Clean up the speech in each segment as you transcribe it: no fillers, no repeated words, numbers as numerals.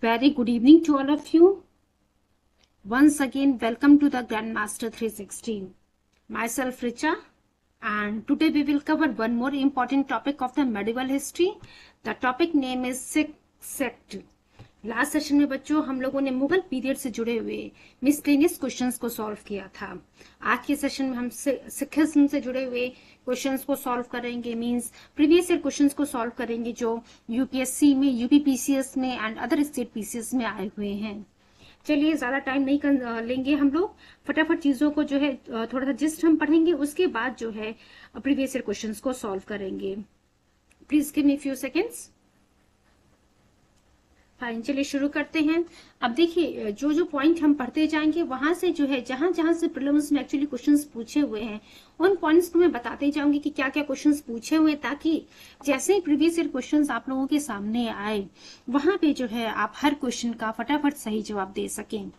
Very good evening to all of you. Once again, welcome to the Grandmaster 360. Myself Richa, and today we will cover one more important topic of the medieval history. The topic name is Sikh sect. Last session में बच्चों हम लोगों ने Mughal period से जुड़े हुए miscellaneous questions को solve किया था। आज के सेशन में हम सिखिज्म से जुड़े हुए क्वेश्चंस को सॉल्व करेंगे, मींस प्रीवियस ईयर क्वेश्चंस को सॉल्व करेंगे जो यूपीएससी में, यूपीपीसीएस में एंड अदर स्टेट पीसीएस में आए हुए हैं। चलिए ज्यादा टाइम नहीं लेंगे हम लोग, फटाफट चीजों को जो है थोड़ा सा जिस्ट हम पढ़ेंगे, उसके बाद जो है प्रीवियस ईयर क्वेश्चंस को सॉल्व करेंगे। Please give me few seconds. Fine, चलिए शुरू करते हैं। अब देखिए जो जो पॉइंट हम पढ़ते जाएंगे वहां से जो है जहां जहां से प्रीलिम्स में एक्चुअली क्वेश्चंस पूछे हुए हैं उन पॉइंट्स को मैं बताते जाऊंगी कि क्या क्या क्वेश्चंस पूछे हुए, ताकि जैसे ही प्रीवियस ईयर क्वेश्चंस आप लोगों के सामने आए वहां पे जो है आप हर क्वेश्चन का फटाफट सही जवाब दे सकें।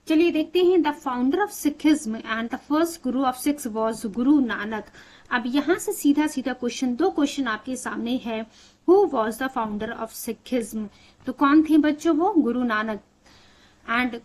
चलिए देखते हैं। The founder of Sikhism and the first guru of Sikhs was Guru Nanak. अब यहां से सीधा सीधा क्वेश्चन, दो क्वेश्चन आपके सामने है। Who was the founder of Sikhism? तो कौन थे बच्चों? वो Guru Nanak. And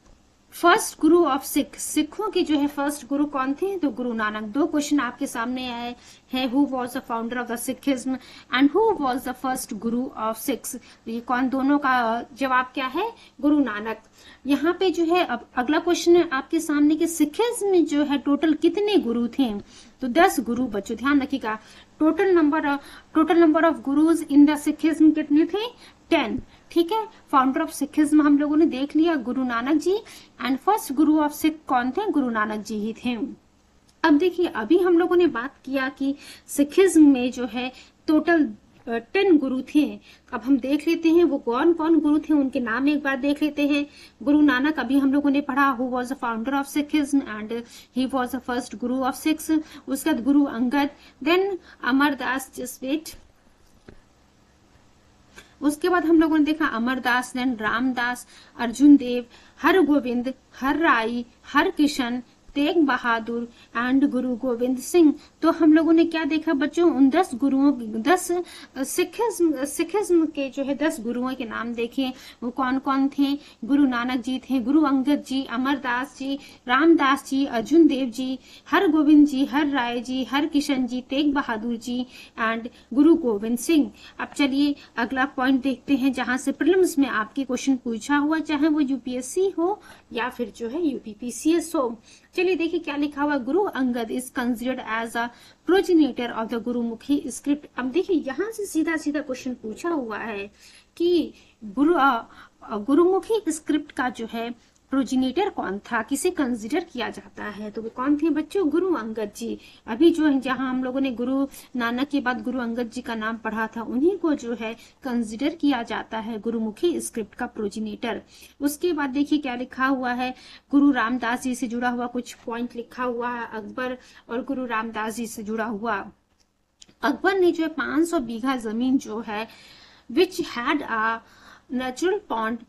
first guru of सिखों के जो है फर्स्ट गुरु कौन थे? तो गुरु नानक। दो क्वेश्चन आपके सामने आए हैं। Who was the founder of the Sikhism and who was the first guru of Sikhs? तो ये कौन, दोनों का जवाब क्या है? गुरु नानक। यहाँ पे जो है अब अगला क्वेश्चन है आपके सामने कि सिखिज्म में जो है टोटल कितने गुरु थे? तो 10 गुरु बच्चों, ध्यान रखिएगा। Total number of gurus in the Sikhism कितने थे? 10। ठीक है, फाउंडर ऑफ सिखिज्म हम लोगों ने देख लिया, Guru Nanak ji. And first guru of Sikh कौन थे? गुरु नानक जी ही थे। अब देखिए अभी हम लोगों ने बात किया कि सिखिज्म में जो है टोटल 10 गुरु थे। अब हम देख लेते हैं वो कौन कौन गुरु थे, उनके नाम एक बार देख लेते हैं। गुरु नानक अभी हम लोगों ने पढ़ा, who was the founder of Sikhism and he was the first guru of Sikhs. उसके बाद Guru Angad, then Amardas, just wait. उसके बाद हम लोगों ने देखा अमरदास, देन रामदास, अर्जुन देव, हर गोविंद, हर राई, हर किशन, तेग बहादुर एंड गुरु गोविंद सिंह। तो हम लोगों ने क्या देखा बच्चों? उन 10 गुरुओं, 10 सिखिज्म के जो है 10 गुरुओं के नाम देखे। वो कौन कौन थे? गुरु नानक जी थे, गुरु अंगद जी, अमरदास जी, रामदास जी, अर्जुन देव जी, हर गोविंद जी, हर राय जी, हर किशन जी, तेग बहादुर जी एंड गुरु गोविंद सिंह। अब चलिए अगला पॉइंट देखते हैं जहां से प्रीलिम्स में आपके क्वेश्चन पूछा हुआ, चाहे वो यूपीएससी हो या फिर जो है यूपीपीसीएस हो। चलिए देखिए क्या लिखा हुआ। Guru Angad is considered as a progenitor of the Gurmukhi script. अब देखिए यहां से सीधा सीधा क्वेश्चन पूछा हुआ है कि गुरुमुखी स्क्रिप्ट का जो है प्रोजिनेटर कौन था, किसे कंसिडर किया जाता है? तो वो कौन थे बच्चों? गुरु अंगद जी। अभी जो है जहां हम लोगों ने गुरु नानक के बाद गुरु अंगद जी का नाम पढ़ा था, उन्हीं को जो है कंसिडर किया जाता है गुरुमुखी स्क्रिप्ट का प्रोजिनेटर। उसके बाद देखिए क्या लिखा हुआ है। गुरु रामदास जी से जुड़ा हुआ कुछ पॉइंट लिखा हुआ है, अकबर और गुरु रामदास जी से जुड़ा हुआ। अकबर ने जो है 500 बीघा जमीन जो है which had a natural pond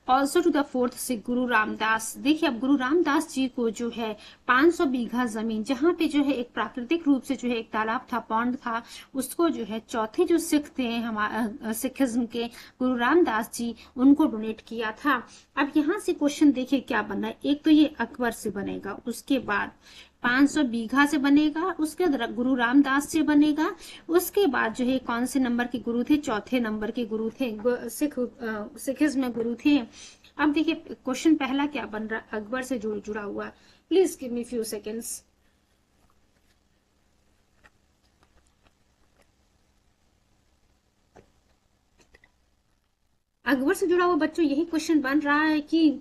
also to the fourth Sikh Guru Ramdas. देखिए अब गुरु रामदास जी को जो है 500 बीघा जमीन, जहां पे जो है एक प्राकृतिक रूप से जो है एक तालाब था, पॉन्ड था, उसको जो है चौथे जो सिख थे हमारे सिखिज्म के, गुरु रामदास जी, उनको डोनेट किया था। अब यहाँ से क्वेश्चन देखिए क्या बन रहा है। एक तो ये अकबर से बनेगा, उसके बाद 500 बीघा से बनेगा, उसके बाद गुरु रामदास से बनेगा, उसके बाद जो है कौन से नंबर के गुरु थे? चौथे नंबर के गुरु थे, सिखिज्म में गुरु थे। अब देखिए क्वेश्चन पहला क्या बन रहा है? अकबर से जुड़ा हुआ। Please give me few seconds. Akbar से जुड़ा हुआ बच्चों यही क्वेश्चन बन रहा है कि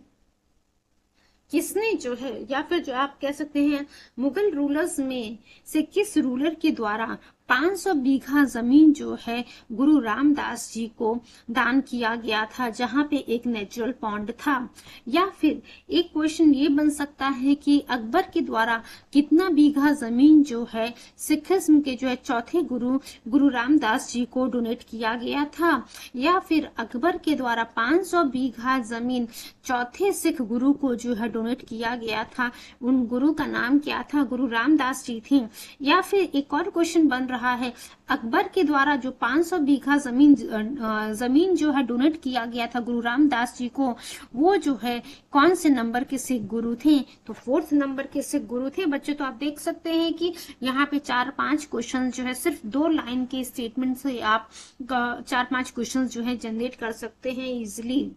किसने जो है, या फिर जो आप कह सकते हैं मुगल रूलर्स में से किस रूलर के द्वारा 500 बीघा जमीन जो है गुरु रामदास जी को दान किया गया था, जहां पे एक नेचुरल पॉन्ड था। या फिर एक क्वेश्चन ये बन सकता है कि अकबर के द्वारा कितना बीघा जमीन जो है सिखिज्म के जो है चौथे गुरु गुरु रामदास जी को डोनेट किया गया था। या फिर अकबर के द्वारा 500 बीघा जमीन चौथे सिख गुरु को जो है डोनेट किया गया था, उन गुरु का नाम क्या था? गुरु रामदास जी थे। या फिर एक और क्वेश्चन बन रहा है। अकबर के द्वारा जो 500 बीघा जमीन जो है डोनेट किया गया था गुरु रामदास जी को, वो जो है कौन से नंबर के सिख गुरु थे? तो 4th नंबर के सिख गुरु थे बच्चों। तो आप देख सकते हैं कि यहाँ पे 4-5 क्वेश्चन जो है सिर्फ 2 लाइन के स्टेटमेंट से आप 4-5 क्वेश्चन जो है जनरेट कर सकते हैं इजिली।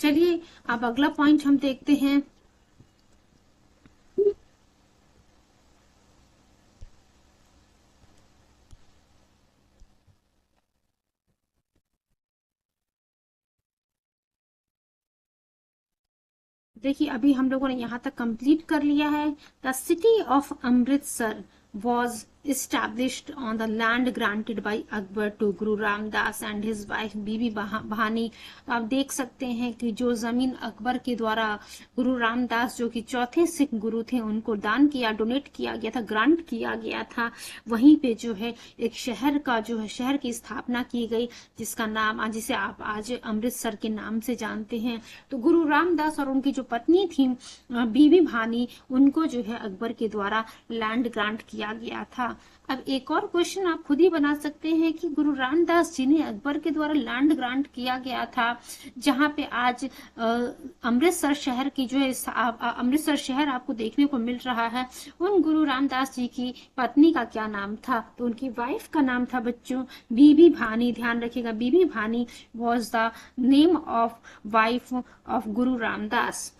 चलिए अब अगला पॉइंट हम देखते हैं। देखिए अभी हम लोगों ने यहाँ तक कंप्लीट कर लिया है। The city of Amritsar was established on the land granted by Akbar to Guru Ramdas and his wife बीबी बहानी। तो आप देख सकते हैं कि जो जमीन अकबर के द्वारा गुरु रामदास जो कि चौथे सिख गुरु थे उनको दान किया, डोनेट किया गया था, ग्रांट किया गया था, वहीं पे जो है एक शहर का जो है शहर की स्थापना की गई जिसका नाम जिसे आप आज अमृतसर के नाम से जानते हैं। तो गुरु रामदास और उनकी जो पत्नी थी बीबी भानी, उनको जो है अकबर के द्वारा लैंड ग्रांट किया गया था। अब एक और क्वेश्चन आप खुद ही बना सकते हैं कि गुरु रामदास जी ने अकबर के द्वारा लैंड ग्रांट किया गया था जहां पे आज अमृतसर शहर की जो है अमृतसर शहर आपको देखने को मिल रहा है, उन गुरु रामदास जी की पत्नी का क्या नाम था? तो उनकी वाइफ का नाम था बच्चों बीबी भानी। ध्यान रखिएगा, Bibi Bhani was the name of wife of Guru Ramdas.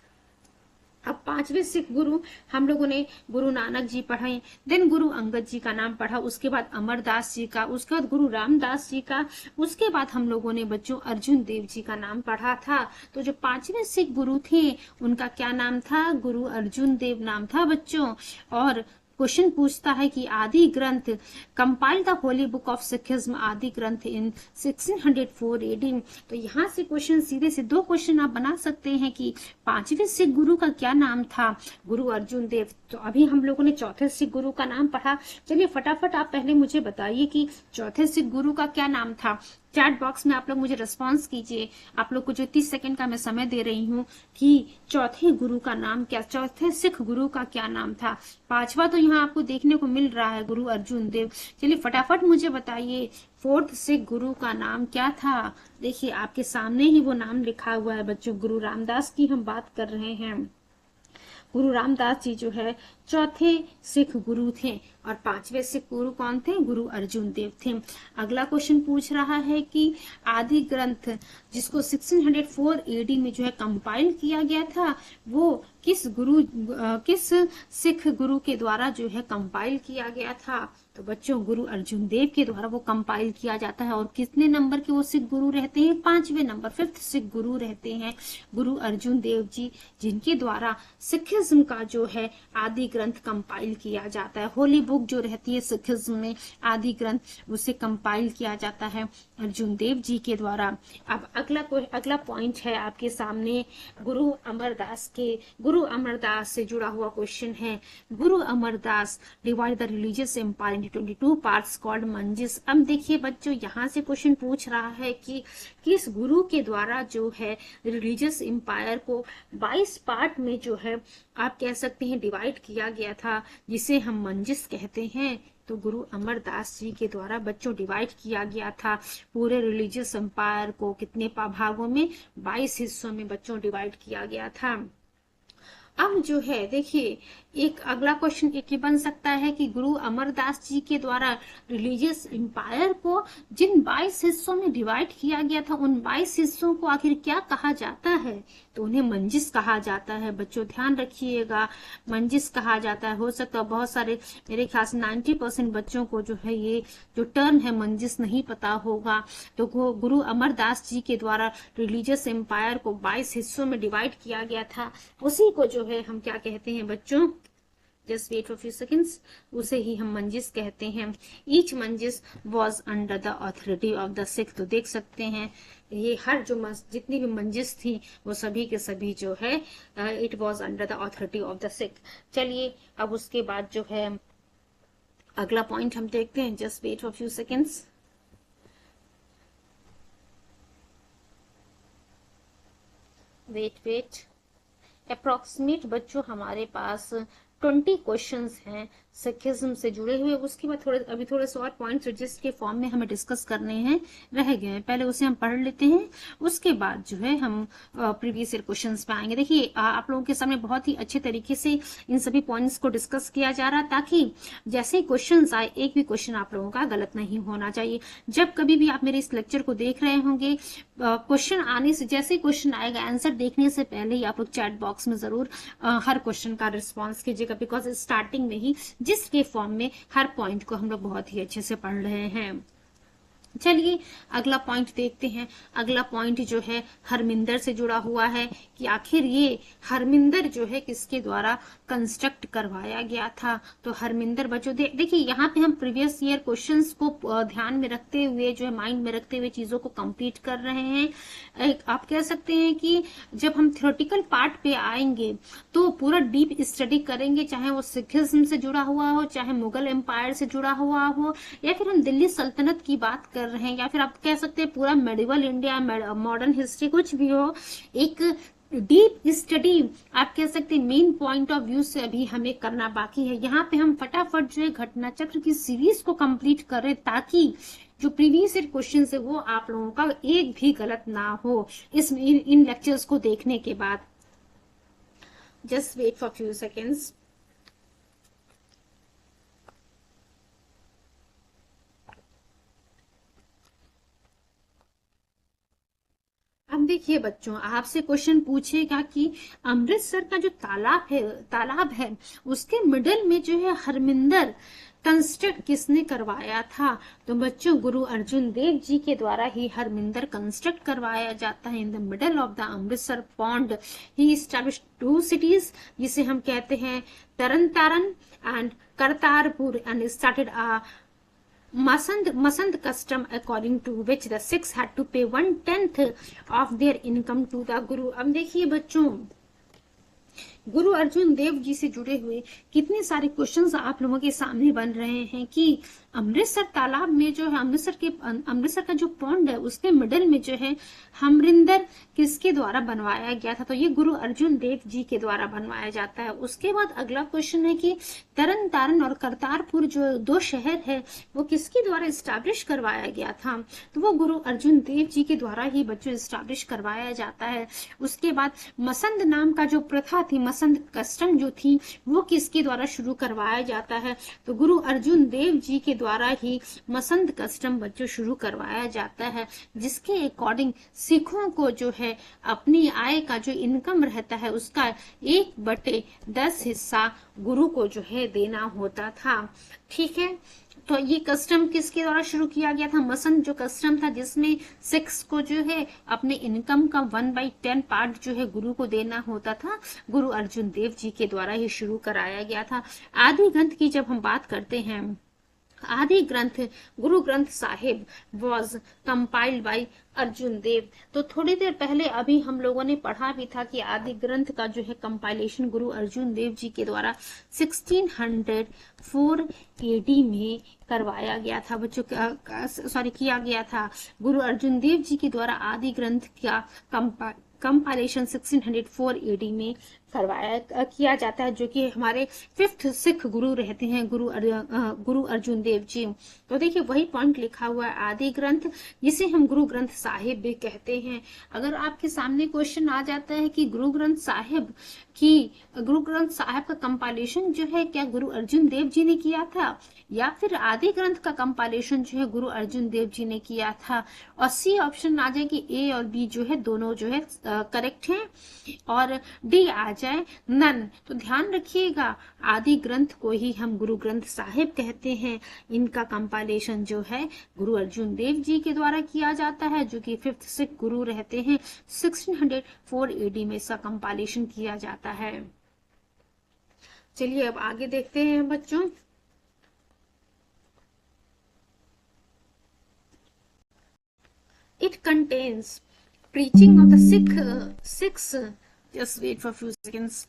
अब 5वें सिख गुरु हम लोगों ने गुरु नानक जी पढ़े, देन गुरु अंगद जी का नाम पढ़ा, उसके बाद अमरदास जी का, उसके बाद गुरु रामदास जी का, उसके बाद हम लोगों ने बच्चों अर्जुन देव जी का नाम पढ़ा था। तो जो 5वें सिख गुरु थे उनका क्या नाम था? गुरु अर्जुन देव नाम था बच्चों। और क्वेश्चन पूछता है कि आदि ग्रंथ compile the Holi book of Sikhism आदि ग्रंथ इन 1604 एडी। तो यहाँ से क्वेश्चन सीधे से 2 क्वेश्चन आप बना सकते हैं कि 5वें सिख गुरु का क्या नाम था? गुरु अर्जुन देव। तो अभी हम लोगों ने चौथे सिख गुरु का नाम पढ़ा। चलिए फटाफट आप पहले मुझे बताइए कि चौथे सिख गुरु का क्या नाम था। चैट बॉक्स में आप लोग मुझे रिस्पॉन्स कीजिए। आप लोग को जो 30 सेकंड का मैं समय दे रही हूँ कि चौथे गुरु का नाम क्या, चौथे सिख गुरु का क्या नाम था। 5वां तो यहाँ आपको देखने को मिल रहा है गुरु अर्जुन देव। चलिए फटाफट मुझे बताइए 4th सिख गुरु का नाम क्या था? देखिए आपके सामने ही वो नाम लिखा हुआ है बच्चों, गुरु रामदास की हम बात कर रहे हैं। गुरु रामदास जी जो है चौथे सिख गुरु थे और 5वें सिख गुरु कौन थे? गुरु अर्जुन देव थे। अगला क्वेश्चन पूछ रहा है कि आदि ग्रंथ जिसको 1604 एडी में जो है कंपाइल किया गया था वो किस सिख गुरु के द्वारा जो है कंपाइल किया गया था? तो बच्चों गुरु अर्जुन देव के द्वारा वो कंपाइल किया जाता है। और कितने नंबर के वो सिख गुरु रहते हैं? 5वें नंबर, 5th सिख गुरु रहते हैं गुरु अर्जुन देव जी, जिनके द्वारा सिखिज्म का जो है आदि ग्रंथ कंपाइल किया जाता है। होली बुक जो रहती है सिखिज्म में आदि ग्रंथ उसे कंपाइल किया जाता है अर्जुन देव जी के द्वारा। अब अगला पॉइंट है आपके सामने गुरु अमरदास से जुड़ा हुआ क्वेश्चन है। Guru Amardas divide the religious empire into 22 parts called manjis. अब देखिए बच्चों यहाँ से क्वेश्चन पूछ रहा है कि किस गुरु के द्वारा जो है रिलीजियस एम्पायर को 22 पार्ट में जो है आप कह सकते हैं डिवाइड किया गया था, जिसे हम मंजिस कहते हैं। तो गुरु अमरदास जी के द्वारा बच्चों डिवाइड किया गया था पूरे रिलीजियस एम्पायर को कितने भागों में? 22 हिस्सों में बच्चों डिवाइड किया गया था। अब जो है देखिए एक अगला क्वेश्चन एक बन सकता है कि गुरु अमरदास जी के द्वारा रिलीजियस एम्पायर को जिन 22 हिस्सों में डिवाइड किया गया था उन 22 हिस्सों को आखिर क्या कहा जाता है? तो उन्हें मंजिस कहा जाता है बच्चों, ध्यान रखिएगा, मंजिस कहा जाता है। हो सकता है बहुत सारे मेरे ख्याल से 90% बच्चों को जो है ये जो टर्म है मंजिस नहीं पता होगा। तो गुरु अमरदास जी के द्वारा रिलीजियस एम्पायर को 22 हिस्सों में डिवाइड किया गया था, उसी को जो है हम क्या कहते हैं बच्चों? Just wait for few seconds, उसे ही हम मंजिस कहते हैं। Each manjis was under the authority of the Sikh. तो देख सकते हैं ये हर जो जितनी भी मंजिस थी वो सभी के सभी जो है it was under the authority of the Sikh. चलिए अब उसके बाद जो है अगला पॉइंट हम देखते हैं। Just wait for few seconds. Wait approximate बच्चों हमारे पास क्वेश्चंस हैं सिखिज्म से जुड़े हुए। उसके बाद थोड़े से और पॉइंट्स जिस के फॉर्म में हमें डिस्कस करने हैं रह गए हैं, पहले उसे हम पढ़ लेते हैं। उसके बाद जो है हम प्रीवियस ईयर क्वेश्चंस पे आएंगे। देखिए आप लोगों के सामने बहुत ही अच्छे तरीके से इन सभी पॉइंट्स को डिस्कस किया जा रहा है, ताकि जैसे ही क्वेश्चन आए एक भी क्वेश्चन आप लोगों का गलत नहीं होना चाहिए। जब कभी भी आप मेरे इस लेक्चर को देख रहे होंगे, क्वेश्चन आने से जैसे ही क्वेश्चन आएगा, आंसर देखने से पहले ही आप लोग चैट बॉक्स में जरूर हर क्वेश्चन का रिस्पॉन्स कीजिएगा, बिकॉज स्टार्टिंग में ही जिसके फॉर्म में हर पॉइंट को हम लोग बहुत ही अच्छे से पढ़ रहे हैं। चलिए अगला पॉइंट देखते हैं। अगला पॉइंट जो है हरमिंदर से जुड़ा हुआ है कि आखिर ये हरमिंदर जो है किसके द्वारा कंस्ट्रक्ट करवाया गया था। तो हरमिंदर बच्चों देखिए यहाँ पे हम प्रीवियस ईयर क्वेश्चंस को ध्यान में रखते हुए जो है माइंड में रखते हुए चीजों को कंप्लीट कर रहे हैं। आप कह सकते हैं कि जब हम थ्योरेटिकल पार्ट पे आएंगे तो पूरा डीप स्टडी करेंगे, चाहे वो सिखिज्म से जुड़ा हुआ हो, चाहे मुगल एम्पायर से जुड़ा हुआ हो, या फिर हम दिल्ली सल्तनत की बात कर रहे हैं, या फिर आप कह सकते हैं पूरा मेडिवल इंडिया, मॉडर्न हिस्ट्री, कुछ भी हो। एक डीप स्टडी आप कह सकते हैं मेन पॉइंट ऑफ व्यू से अभी हमें करना बाकी है। यहाँ पे हम फटाफट जो है घटना चक्र की सीरीज को कंप्लीट करें, ताकि जो प्रीवियस ईयर क्वेश्चन है वो आप लोगों का एक भी गलत ना हो इन लेक्चर्स को देखने के बाद। Just wait for few seconds. अब देखिए बच्चों, आपसे क्वेश्चन पूछेगा कि अमृतसर का जो तालाब है उसके मिडल में जो है हरमिंदर कंस्ट्रक्ट किसने करवाया था। तो बच्चों गुरु अर्जुन देव जी के द्वारा ही हरमिंदर कंस्ट्रक्ट करवाया जाता है। In the middle of the Amritsar pond ही एस्टैब्लिश्ड 2 सिटीज, जिसे हम कहते हैं Taran Taran and Kartarpur, and started a Masand custom according to which the Sikhs had to pay 1/10 of their income to the Guru। अब देखिए बच्चों, गुरु अर्जुन देव जी से जुड़े हुए कितने सारे क्वेश्चंस आप लोगों के सामने बन रहे हैं कि अमृतसर तालाब में जो है अमृतसर का जो पॉन्ड है उसके मिडल में जो है हरमिंदर किसके द्वारा बनवाया गया था। तो ये गुरु अर्जुन देव जी के द्वारा बनवाया जाता है। उसके बाद अगला क्वेश्चन है कि तरन तारण और करतारपुर जो 2 शहर है वो किसके द्वारा स्टैब्लिश करवाया गया था। तो वो गुरु अर्जुन देव जी के द्वारा ही बच्चों स्टैब्लिश करवाया जाता है। उसके बाद मसंद नाम का जो प्रथा थी, मसंद कस्टम जो थी, वो किसके द्वारा शुरू करवाया जाता है। तो गुरु अर्जुन देव जी के द्वारा ही मसंद कस्टम बच्चों शुरू करवाया जाता है, जिसके अकॉर्डिंग सिखों को जो है अपनी आय का जो इनकम रहता है उसका 1/10 हिस्सा गुरु को जो है देना होता था। ठीक है, तो ये कस्टम किसके द्वारा शुरू किया गया था। मसंद जो कस्टम था जिसमें सिक्स को जो है अपने इनकम का 1/10 पार्ट जो है गुरु को देना होता था, गुरु अर्जुन देव जी के द्वारा ही शुरू कराया गया था। आदि ग्रंथ की जब हम बात करते हैं, आदि Granth Guru Granth Sahib was compiled by Arjun Dev. तो थोड़ी देर पहले अभी हम लोगों ने पढ़ा भी था कि आदि ग्रंथ का जो है कंपाइलेशन गुरु अर्जुन देव जी के द्वारा 1604 AD में करवाया गया था बच्चों, किया गया था। गुरु अर्जुन देव जी के द्वारा आदि ग्रंथ का कंपाइलेशन 1604 AD में किया जाता है, जो कि हमारे 5th सिख गुरु रहते हैं गुरु अर्जुन देव जी। तो देखिए वही पॉइंट लिखा हुआ है आदि ग्रंथ, जिसे हम गुरु ग्रंथ साहिब भी कहते हैं। अगर आपके सामने क्वेश्चन आ जाता है कि गुरु ग्रंथ साहिब का कंपाइलेशन जो है क्या गुरु अर्जुन देव जी ने किया था, या फिर आदि ग्रंथ का कंपाइलेशन जो है गुरु अर्जुन देव जी ने किया था, और सी ऑप्शन आ जाए कि ए और बी जो है दोनों जो है करेक्ट हैं, और डी आ जाए नन। तो ध्यान रखिएगा आदि ग्रंथ को ही हम गुरु ग्रंथ साहिब कहते हैं। इनका कंपाइलेशन जो है गुरु अर्जुन देव जी के द्वारा किया जाता है, जो कि 5th सिख गुरु रहते हैं। 1604 AD में इसका कंपाइलेशन किया जाता है। चलिए अब आगे देखते हैं बच्चों। It contains preaching of the Sikhs. Just wait for a few seconds.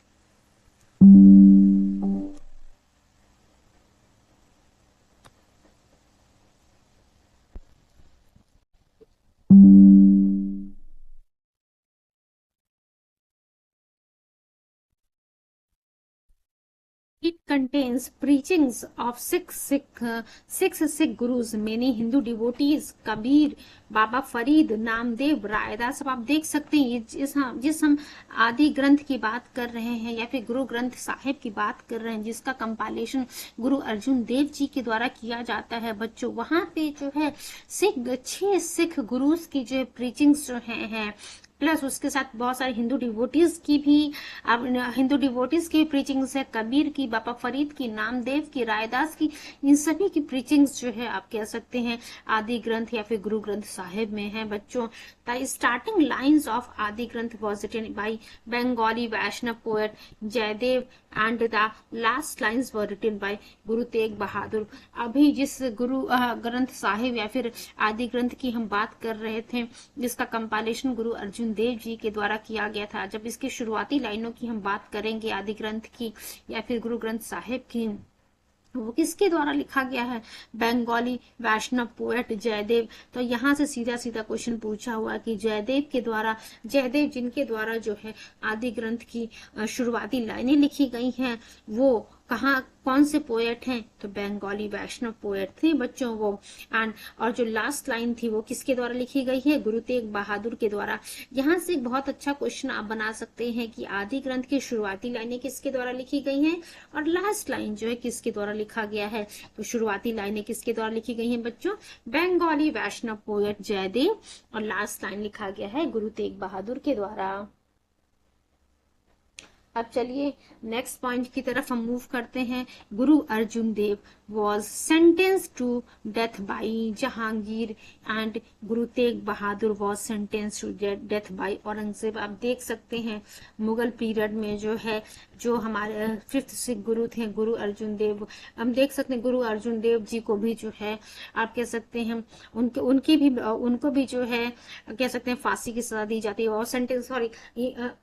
It contains preachings of six Sikh gurus, many Hindu devotees, Kabir, बाबा फरीद, नामदेव, रायदास। अब आप देख सकते हैं ये जिस हम आदि ग्रंथ की बात कर रहे हैं या फिर गुरु ग्रंथ साहिब की बात कर रहे हैं, जिसका कंपाइलेशन गुरु अर्जुन देव जी के द्वारा किया जाता है बच्चों, वहां पे जो है 6 सिख गुरुज की जो प्रीचिंग्स जो है प्लस उसके साथ बहुत सारे हिंदू डिवोटीज की भी, अब हिंदू डिवोटीज की प्रीचिंग्स है, कबीर की, बाबा फरीद की, नामदेव की, रायदास की, इन सभी की प्रीचिंग्स जो है आप कह सकते हैं आदि ग्रंथ या फिर गुरु ग्रंथ साहिब में है बच्चों। The starting lines of Adi Granth was written by Bengali Vaishnav poet Jayadev and the last lines were written by Guru Tegh बहादुर। अभी जिस गुरु ग्रंथ साहिब या फिर आदि ग्रंथ की हम बात कर रहे थे, जिसका कंपाइलेशन गुरु अर्जुन देव जी के द्वारा किया गया था, जब इसकी शुरुआती लाइनों की हम बात करेंगे आदि ग्रंथ की या फिर गुरु ग्रंथ साहिब की, वो किसके द्वारा लिखा गया है? बंगाली वैष्णव पोएट जयदेव। तो यहाँ से सीधा सीधा क्वेश्चन पूछा हुआ कि जयदेव के द्वारा, जयदेव जिनके द्वारा जो है आदि ग्रंथ की शुरुआती लाइनें लिखी गई हैं, वो कहाँ कौन से पोएट हैं? तो बंगाली वैष्णव पोएट थे बच्चों वो। एंड और जो लास्ट लाइन थी वो किसके द्वारा लिखी गई है? गुरु तेग बहादुर के द्वारा। यहाँ से एक बहुत अच्छा क्वेश्चन आप बना सकते हैं कि आदि ग्रंथ की शुरुआती लाइनें किसके द्वारा लिखी गई हैं और लास्ट लाइन जो है किसके द्वारा लिखा गया है? तो शुरुआती लाइनें किसके द्वारा लिखी गई हैं बच्चों? बंगाली वैष्णव पोएट जयदेव, और लास्ट लाइन लिखा गया है गुरु तेग बहादुर के द्वारा। अब चलिए नेक्स्ट पॉइंट की तरफ हम मूव करते हैं। Guru Arjun Dev was sentence to death by Jahangir and Guru Tegh Bahadur was sentence to death by Aurangzeb. आप देख सकते हैं मुगल पीरियड में जो है, जो हमारे 5th सिख गुरु थे गुरु अर्जुन देव, हम देख सकते हैं गुरु अर्जुन देव जी को भी जो है आप कह सकते हैं उनको भी जो है कह सकते हैं फांसी की सजा दी जाती है। और sentence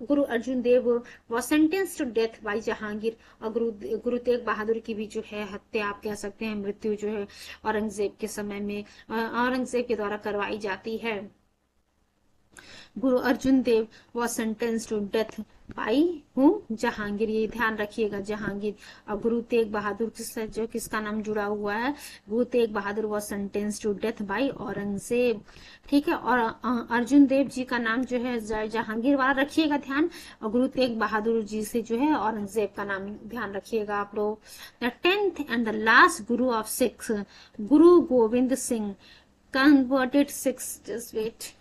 Guru Arjun Dev was sentence to death by Jahangir, और गुरु तेग बहादुर की भी जो है हत्या आप कह सकते हैं, मृत्यु जो है औरंगजेब के समय में औरंगजेब के द्वारा करवाई जाती है। Guru Arjun Dev was sentence to death by हूँ जहांगीर, ये ध्यान रखिएगा जहांगीर। और गुरु तेग बहादुर जो किसका नाम जुड़ा हुआ है? Guru Tegh Bahadur was sentence to death by Aurangzeb, ठीक है। और अर्जुन देव जी का नाम जो है जहांगीर वाला रखिएगा ध्यान, और गुरु तेग बहादुर जी से जो है औरंगजेब का नाम ध्यान रखिएगा आप लोग। The 10th and the last guru of Sikhs, Guru Gobind Singh converted Sikhs, just wait,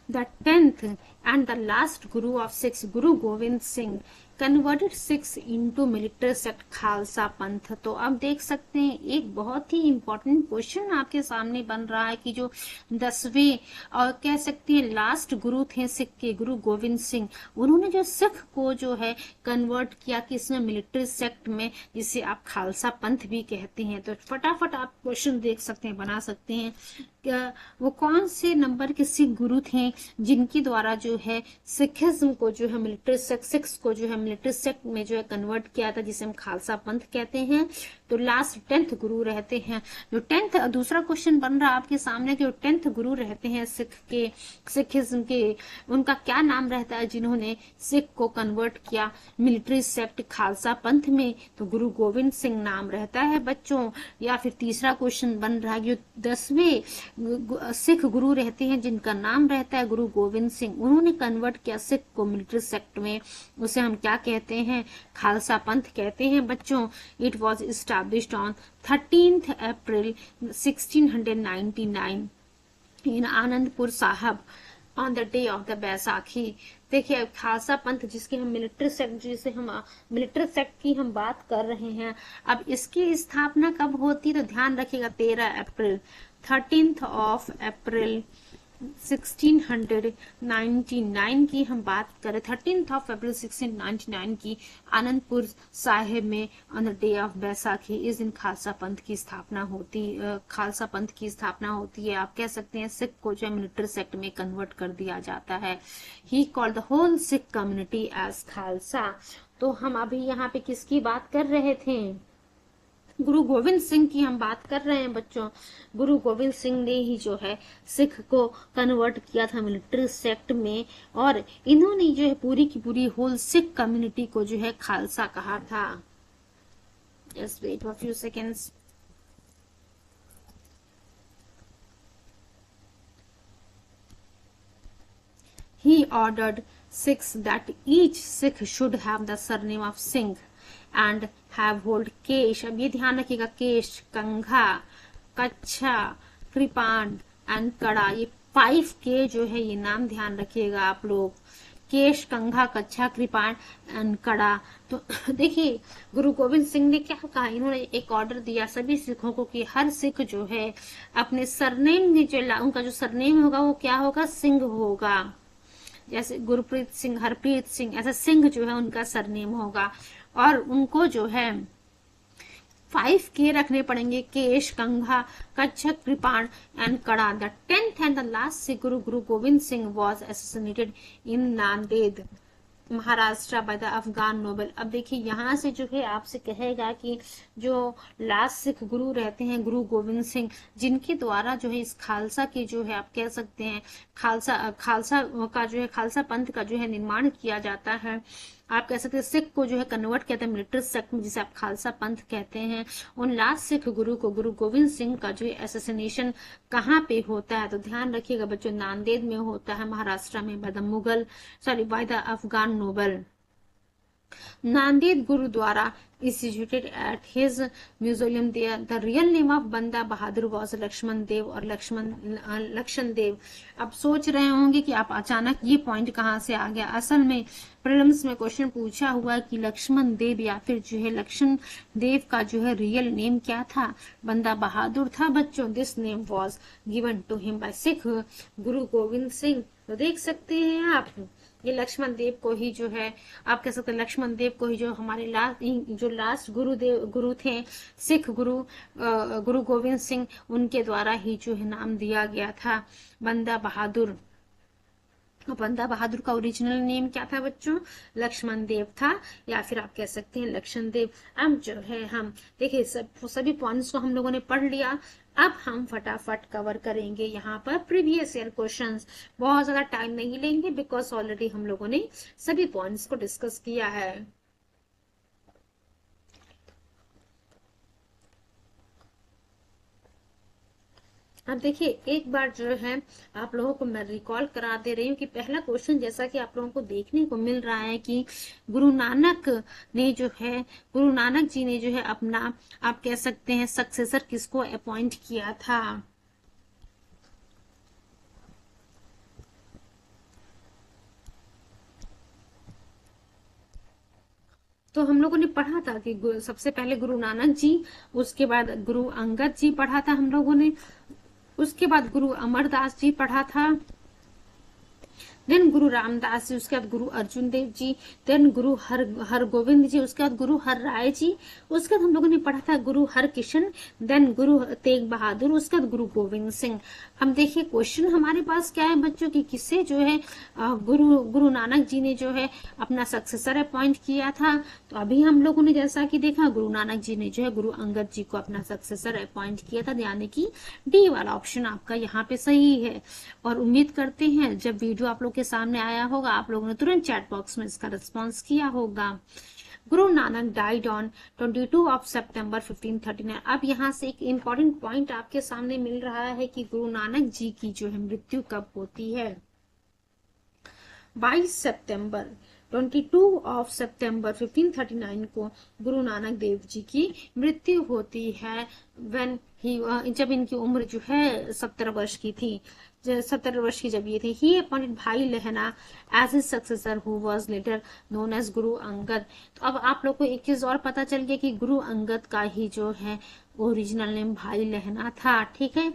the 10th and the last guru of Sikhs, Guru Gobind Singh, converted 6 into military sect Khalsa पंथ। तो अब देख सकते हैं एक बहुत ही इंपॉर्टेंट क्वेश्चन आपके सामने बन रहा है कि जो 10वें और कह सकते हैं लास्ट गुरु थे सिख के, गुरु गोविंद सिंह, उन्होंने जो सिख को जो है कन्वर्ट किया कि इसमें मिलिट्री सेक्ट में, जिसे आप खालसा पंथ भी कहते हैं। तो फटाफट आप क्वेश्चन देख सकते हैं, बना सकते हैं वो कौन से नंबर के सिख गुरु थे जिनके द्वारा जो है सिखिज्म को जो है मिलिट्री सेक्ट, सिख्स को जो है मिलिट्री सेक्ट में जो है कन्वर्ट किया था, जिसे हम खालसा पंथ कहते हैं। तो लास्ट 10th गुरु रहते हैं जो 10th। दूसरा क्वेश्चन बन रहा है आपके सामने कि जो 10th गुरु रहते हैं सिख के, सिखिज्म के, उनका क्या नाम रहता है जिन्होंने सिख को कन्वर्ट किया मिलिट्री सेक्ट खालसा पंथ में? तो गुरु गोविंद सिंह नाम रहता है बच्चों। या फिर तीसरा क्वेश्चन बन रहा है जो 10वें सिख गुरु रहते हैं जिनका नाम रहता है गुरु गोविंद सिंह, उन्होंने कन्वर्ट किया सिख को मिलिट्री सेक्ट में, उसे हम क्या कहते हैं? खालसा पंथ कहते हैं बच्चों। It was established on 13th April 1699 in Anandpur Sahib on the day of the Baisakhi। देखिए खालसा पंथ जिसकी हम मिलिट्री सेक्ट, जिसे हम मिलिट्री सेक्ट की हम बात कर रहे हैं, अब इसकी स्थापना कब होती है? तो ध्यान रखिएगा 13 अप्रैल, 13th of April 1699 की हम बात करें, 13th of April 1699 की आनंदपुर साहिब में on the day of Baisakhi, इस दिन खालसा पंथ की स्थापना होती, खालसा पंथ की स्थापना होती है। आप कह सकते हैं सिख को जो मिलिट्री सेक्ट में कन्वर्ट कर दिया जाता है। He called the whole Sikh community as Khalsa. तो हम अभी यहाँ पे किसकी बात कर रहे थे? गुरु गोविंद सिंह की हम बात कर रहे हैं बच्चों। गुरु गोविंद सिंह ने ही जो है सिख को कन्वर्ट किया था मिलिट्री सेक्ट में, और इन्होंने जो है पूरी की पूरी होल सिख कम्युनिटी को जो है खालसा कहा था। Just wait for few seconds. He ordered Sikhs that each Sikh should have the surname of Singh and have hold केश। अब ये ध्यान रखिएगा, केश, कंघा, कच्छा, कृपाण एंड कड़ा, ये 5 के जो है ये नाम ध्यान रखिएगा आप लोग। केश, कंघा, कच्छा, कृपाण एंड कड़ा। तो देखिए गुरु गोविंद सिंह ने क्या कहा, इन्होंने एक ऑर्डर दिया सभी सिखों को कि हर सिख जो है अपने सरनेम में जो उनका जो सरनेम होगा वो क्या होगा, सिंह होगा। जैसे गुरप्रीत सिंह, हरप्रीत सिंह, ऐसा सिंह जो है उनका सरनेम होगा। और उनको जो है 5 के रखने पड़ेंगे, केश, कंघा, कच्छक, kirpan and kara. The 10th and the last Sikh guru, Guru Gobind Singh was assassinated in Nanded, Maharashtra by the Afghan noble. अब देखिए यहाँ से जो है आपसे कहेगा कि जो लास्ट सिख गुरु रहते हैं गुरु गोविंद सिंह, जिनके द्वारा जो है इस खालसा की जो है आप कह सकते हैं खालसा का जो है खालसा पंथ का जो है निर्माण किया जाता है। आप कह सकते हैं सिख को जो है कन्वर्ट किया था मिलिट्री सेक्ट में, जिसे आप खालसा पंथ कहते हैं। उन लास्ट सिख गुरु को गुरु गोविंद सिंह का जो है एसेसिनेशन कहाँ पे होता है, तो ध्यान रखिएगा बच्चों, नांदेड़ में होता है, महाराष्ट्र में, by the Afghan noble. Nanded gurudwara instituted at his mausoleum there. The real name of बंदा बहादुर was लक्ष्मण देव और लक्षण देव। अब सोच रहे होंगे कि आप अचानक ये पॉइंट कहाँ से आ गया। असल में प्रीलिम्स में क्वेश्चन पूछा हुआ कि लक्ष्मण देव या फिर जो है लक्षण देव का जो है रियल नेम क्या था, बंदा बहादुर था बच्चों। This name was given to him by Sikh Guru Gobind Singh. तो देख सकते हैं आप, ये लक्ष्मण देव को ही जो है आप कह सकते हैं लक्ष्मण देव को ही जो हमारे लास्ट गुरु थे सिख गुरु गुरु गोविंद सिंह, उनके द्वारा ही जो है नाम दिया गया था बंदा बहादुर। बंदा बहादुर का ओरिजिनल नेम क्या था बच्चों, लक्ष्मण देव था, या फिर आप कह सकते हैं लक्षण देव। अब जो है हम देखिए सभी पॉइंट्स को हम लोगों ने पढ़ लिया। अब हम फटाफट कवर करेंगे यहाँ पर प्रीवियस ईयर क्वेश्चंस। बहुत ज्यादा टाइम नहीं लेंगे बिकॉज ऑलरेडी हम लोगों ने सभी पॉइंट्स को डिस्कस किया है। अब देखिए एक बार जो है आप लोगों को मैं रिकॉल करा दे रही हूँ कि पहला क्वेश्चन जैसा कि आप लोगों को देखने को मिल रहा है कि गुरु नानक जी ने जो है अपना आप कह सकते हैं सक्सेसर किसको अपॉइंट किया था। तो हम लोगों ने पढ़ा था कि सबसे पहले गुरु नानक जी, उसके बाद गुरु अंगद जी पढ़ा था हम लोगों ने, उसके बाद गुरु अमरदास जी पढ़ा था, देन गुरु रामदास जी, उसके बाद गुरु अर्जुन देव जी, देन गुरु हरगोविंद जी, उसके बाद गुरु हर राय जी, उसके बाद हम लोगों ने पढ़ा था गुरु हर किशन, देन गुरु तेग बहादुर, उसके बाद गुरु गोविंद सिंह। हम देखिए क्वेश्चन हमारे पास क्या है बच्चों की किससे जो है गुरु नानक जी ने जो है अपना सक्सेसर अपॉइंट किया था। तो अभी हम लोगों ने जैसा कि देखा गुरु नानक जी ने जो है गुरु अंगद जी को अपना सक्सेसर अपॉइंट किया था, यानी कि डी वाला ऑप्शन आपका यहाँ पे सही है। और उम्मीद करते हैं जब वीडियो आप लोग के सामने आया होगा आप लोगों ने तुरंत चैट बॉक्स में इसका रिस्पॉन्स किया होगा। Guru Nanak died on 22 of सितंबर 1539। अब यहाँ से एक इम्पोर्टेंट पॉइंट आपके सामने मिल रहा है कि गुरु नानक जी की जो है मृत्यु कब होती है। 22 सितंबर 22 ऑफ सितंबर 1539 को गुरु नानक देव जी की मृत्यु होती है। जब इनकी उम्र जो है 70 वर्ष की थी, 70 वर्ष की जब ये थी। ही appointed Bhai Lehna as his successor who was later known as Guru Angad. तो अब आप लोग को एक चीज और पता चल गया कि गुरु अंगद का ही जो है ओरिजिनल नेम भाई लहना था। ठीक है,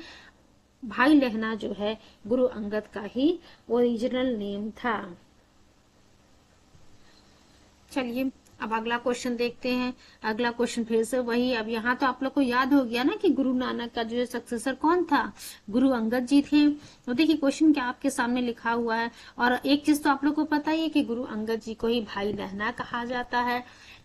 भाई लहना जो है गुरु अंगद का ही ओरिजिनल नेम था। चलिए अब अगला क्वेश्चन देखते हैं। अगला क्वेश्चन फिर से वही। अब यहाँ तो आप लोग को याद हो गया ना कि गुरु नानक का जो सक्सेसर कौन था, गुरु अंगद जी थे। तो देखिए क्वेश्चन क्या आपके सामने लिखा हुआ है। और एक चीज तो आप लोग को पता ही है कि गुरु अंगद जी को ही भाई लहना कहा जाता है।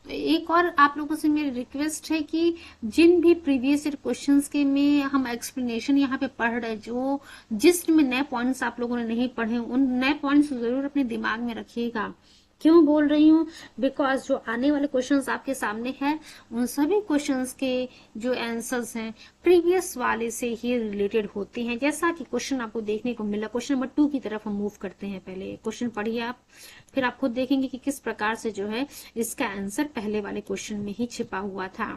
एक और आप लोगों से मेरी रिक्वेस्ट है कि जिन भी प्रीवियस ईयर क्वेश्चंस के में हम एक्सप्लेनेशन यहाँ पे पढ़ रहे, जो जिस में नए पॉइंट्स आप लोगों ने नहीं पढ़े, उन नए पॉइंट्स जरूर अपने दिमाग में रखिएगा। क्यों बोल रही हूँ? बिकॉज जो आने वाले क्वेश्चंस आपके सामने हैं, उन सभी क्वेश्चंस के जो आंसर्स हैं प्रीवियस वाले से ही रिलेटेड होते हैं। जैसा कि क्वेश्चन आपको देखने को मिला, क्वेश्चन नंबर 2 की तरफ हम मूव करते हैं। पहले क्वेश्चन पढ़िए आप, फिर आप खुद देखेंगे कि किस प्रकार से जो है इसका आंसर पहले वाले क्वेश्चन में ही छिपा हुआ था।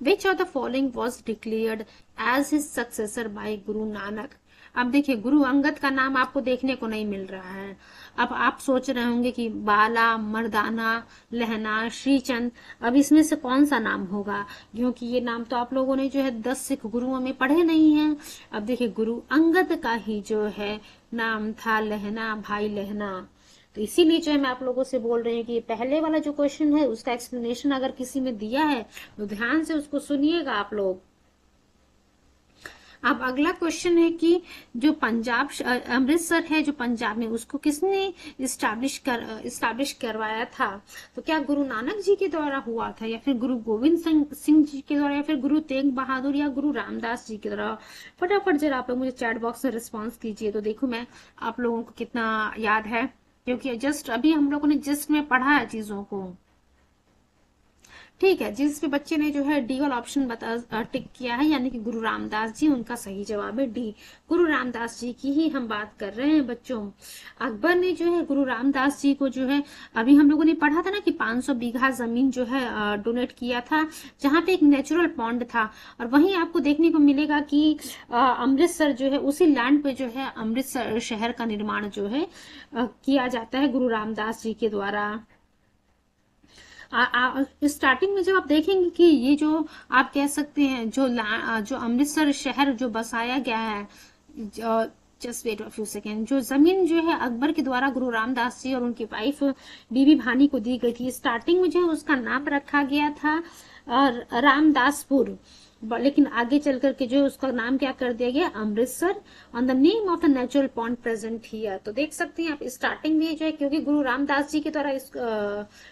Which of the following was declared as his successor by Guru Nanak? अब देखिए, गुरु अंगद का नाम आपको देखने को नहीं मिल रहा है। अब आप सोच रहे होंगे कि बाला, मर्दाना, लहना, श्रीचंद, अब इसमें से कौन सा नाम होगा, क्योंकि ये नाम तो आप लोगों ने जो है 10 सिख गुरुओं में पढ़े नहीं हैं। अब देखिए, गुरु अंगद का ही जो है नाम था लहना, भाई लहना। तो इसीलिए जो है मैं आप लोगों से बोल रही हूँ कि पहले वाला जो क्वेश्चन है उसका एक्सप्लेनेशन अगर किसी में दिया है तो ध्यान से उसको सुनिएगा आप लोग। अब अगला क्वेश्चन है कि जो पंजाब अमृतसर है जो पंजाब में, उसको किसने इस्टेब्लिश करवाया था? तो क्या गुरु नानक जी के द्वारा हुआ था, या फिर गुरु गोविंद सिंह जी के द्वारा, या फिर गुरु तेग बहादुर, या गुरु रामदास जी के द्वारा? फटाफट जरा आप लोग मुझे चैट बॉक्स में रिस्पॉन्स कीजिए, तो देखो मैं आप लोगों को कितना याद है, क्योंकि जस्ट अभी हम लोगों ने जस्ट में पढ़ा है चीजों को। ठीक है, जिस भी बच्चे ने जो है डी वाला ऑप्शन टिक किया है, यानी कि गुरु रामदास जी, उनका सही जवाब है डी। गुरु रामदास जी की ही हम बात कर रहे हैं बच्चों। अकबर ने जो है गुरु रामदास जी को जो है, अभी हम लोगों ने पढ़ा था ना कि 500 बीघा जमीन जो है डोनेट किया था, जहां पे एक नेचुरल पॉन्ड था। और वहीं आपको देखने को मिलेगा कि अमृतसर जो है, उसी लैंड पे जो है अमृतसर शहर का निर्माण जो है किया जाता है गुरु रामदास जी के द्वारा। स्टार्टिंग में जब आप देखेंगे कि ये जो आप कह सकते हैं जो अमृतसर शहर जो बसाया गया है, जस्ट वेट फ्यू सेकेंड, जो जमीन जो है अकबर के द्वारा गुरु रामदास जी और उनकी वाइफ बीबी भानी को दी गई थी। स्टार्टिंग में जो है उसका नाम रखा गया था रामदासपुर, लेकिन आगे चल करके जो उसका नाम क्या कर दिया गया, Amritsar, on the name of the natural pond present here. तो देख सकते हैं आप स्टार्टिंग में जो है, क्योंकि गुरु रामदास जी के द्वारा इस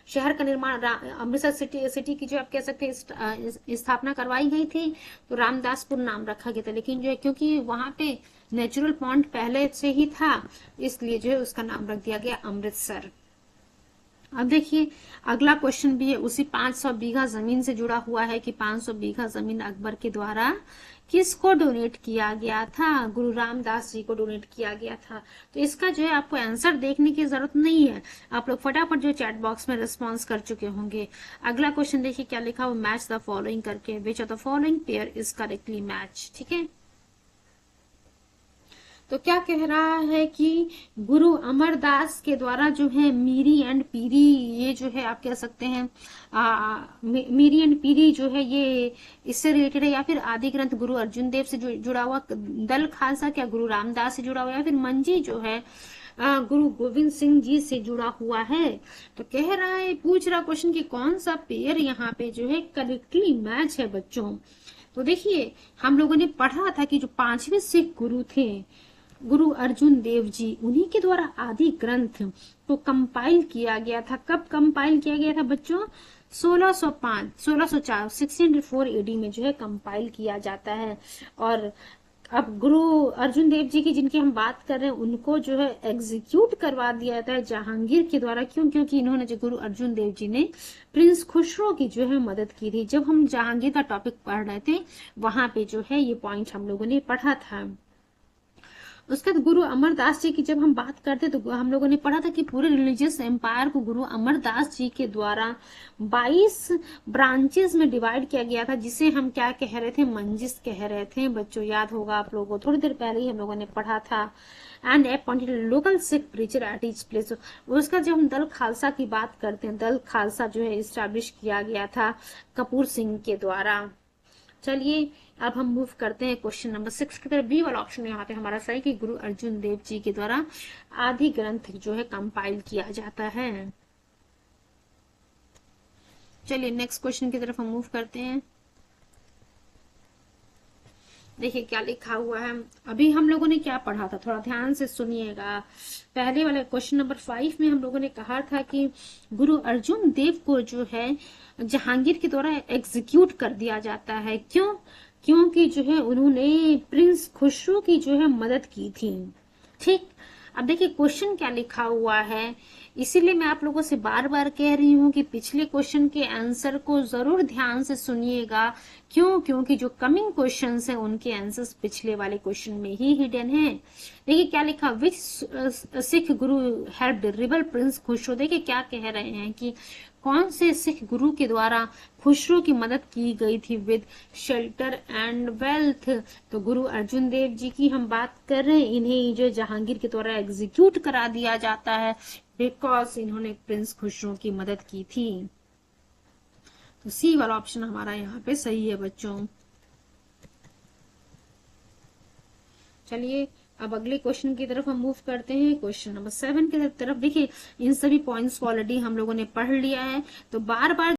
शहर का निर्माण अमृतसर सिटी की जो आप कह सकते हैं स्थापना करवाई गई थी, तो रामदासपुर नाम रखा गया था। लेकिन जो है क्योंकि वहां पे नेचुरल पॉन्ड पहले से ही था, इसलिए जो है उसका नाम रख दिया गया अमृतसर। अब देखिए, अगला क्वेश्चन भी है उसी 500 बीघा जमीन से जुड़ा हुआ है कि 500 बीघा जमीन अकबर के द्वारा किसको डोनेट किया गया था? गुरु रामदास जी को डोनेट किया गया था। तो इसका जो है आपको आंसर देखने की जरूरत नहीं है, आप लोग फटाफट जो चैट बॉक्स में रिस्पॉन्स कर चुके होंगे। अगला क्वेश्चन देखिए क्या लिखा हुआ, मैच द फॉलोइंग करके, which of the following pair is correctly match. ठीक है, तो क्या कह रहा है कि गुरु अमरदास के द्वारा जो है मीरी एंड पीरी, ये जो है आप कह सकते हैं मीरी एंड पीरी जो है ये इससे रिलेटेड है, या फिर आदि ग्रंथ गुरु अर्जुन देव से जुड़ा हुआ, दल खालसा क्या गुरु रामदास से जुड़ा हुआ, या फिर मंजी जो है गुरु गोविंद सिंह जी से जुड़ा हुआ है? तो कह रहा है, पूछ रहा क्वेश्चन कि कौन सा पेयर यहाँ पे जो है करेक्टली मैच है बच्चों। तो देखिए, हम लोगों ने पढ़ा था कि जो 5वें सिख गुरु थे गुरु अर्जुन देव जी, उन्हीं के द्वारा आदि ग्रंथ को कंपाइल किया गया था। कब कंपाइल किया गया था बच्चों? 1604 1604 एडी में जो है कंपाइल किया जाता है। और अब गुरु अर्जुन देव जी की जिनकी हम बात कर रहे हैं, उनको जो है एग्जीक्यूट करवा दिया जाता है जहांगीर के द्वारा। क्यों? क्योंकि इन्होंने जो गुरु अर्जुन देव जी ने प्रिंस खुसरो की जो है मदद की थी। जब हम जहांगीर का टॉपिक पढ़ रहे थे, वहां पे जो है ये पॉइंट हम लोगों ने पढ़ा था। उसके बाद गुरु अमरदास जी की जब हम बात करते तो हम लोगों ने पढ़ा था कि पूरे रिलीजियस एम्पायर को गुरु अमरदास जी के द्वारा 22 ब्रांचेस में डिवाइड किया गया था, जिसे हम क्या कह रहे थे, मंजिस कह रहे थे। बच्चों याद होगा आप लोगों को, थोड़ी देर पहले ही हम लोगों ने पढ़ा था। And appointed local Sikh preacher at each place. उसका जब हम दल खालसा की बात करते हैं, दल खालसा जो है इस्टेब्लिश किया गया था कपूर सिंह के द्वारा। चलिए अब हम मूव करते हैं क्वेश्चन नंबर 6 की तरफ। बी वाला ऑप्शन यहाँ पे हमारा सही कि गुरु अर्जुन देव जी के द्वारा आदि ग्रंथ जो है कंपाइल किया जाता है। चलिए नेक्स्ट क्वेश्चन की तरफ हम मूव करते हैं। देखिए क्या लिखा हुआ है। अभी हम लोगों ने क्या पढ़ा था, थोड़ा ध्यान से सुनिएगा। पहले वाले क्वेश्चन नंबर 5 में हम लोगों ने कहा था कि गुरु अर्जुन देव को जो है जहांगीर के द्वारा एग्जीक्यूट कर दिया जाता है। क्यों? क्योंकि जो है उन्होंने प्रिंस खुसरो की जो है मदद की थी। ठीक, अब देखिए क्वेश्चन क्या लिखा हुआ है, इसीलिए मैं आप लोगों से बार बार कह रही हूँ कि पिछले क्वेश्चन के आंसर को जरूर ध्यान से सुनिएगा। क्यों? क्योंकि जो कमिंग क्वेश्चंस हैं उनके आंसर्स पिछले वाले क्वेश्चन में ही हिडन है। देखिए क्या लिखा, विच सिख गुरु हेल्प्ड रिबल प्रिंस खुसरो। देखिए क्या कह रहे हैं कि कौन से सिख गुरु के द्वारा खुसरो की मदद की गई थी विद शेल्टर एंड वेल्थ। तो गुरु अर्जुन देव जी की हम बात कर रहे हैं। इन्हें जो जहांगीर के द्वारा एग्जीक्यूट करा दिया जाता है बिकॉज इन्होंने प्रिंस खुसरो की मदद की थी। तो सी वाला ऑप्शन हमारा यहाँ पे सही है बच्चों। चलिए अब अगले क्वेश्चन की तरफ हम मूव करते हैं, क्वेश्चन नंबर 7 की तरफ। देखिए इन सभी पॉइंट्स को ऑलरेडी हम लोगों ने पढ़ लिया है, तो बार बार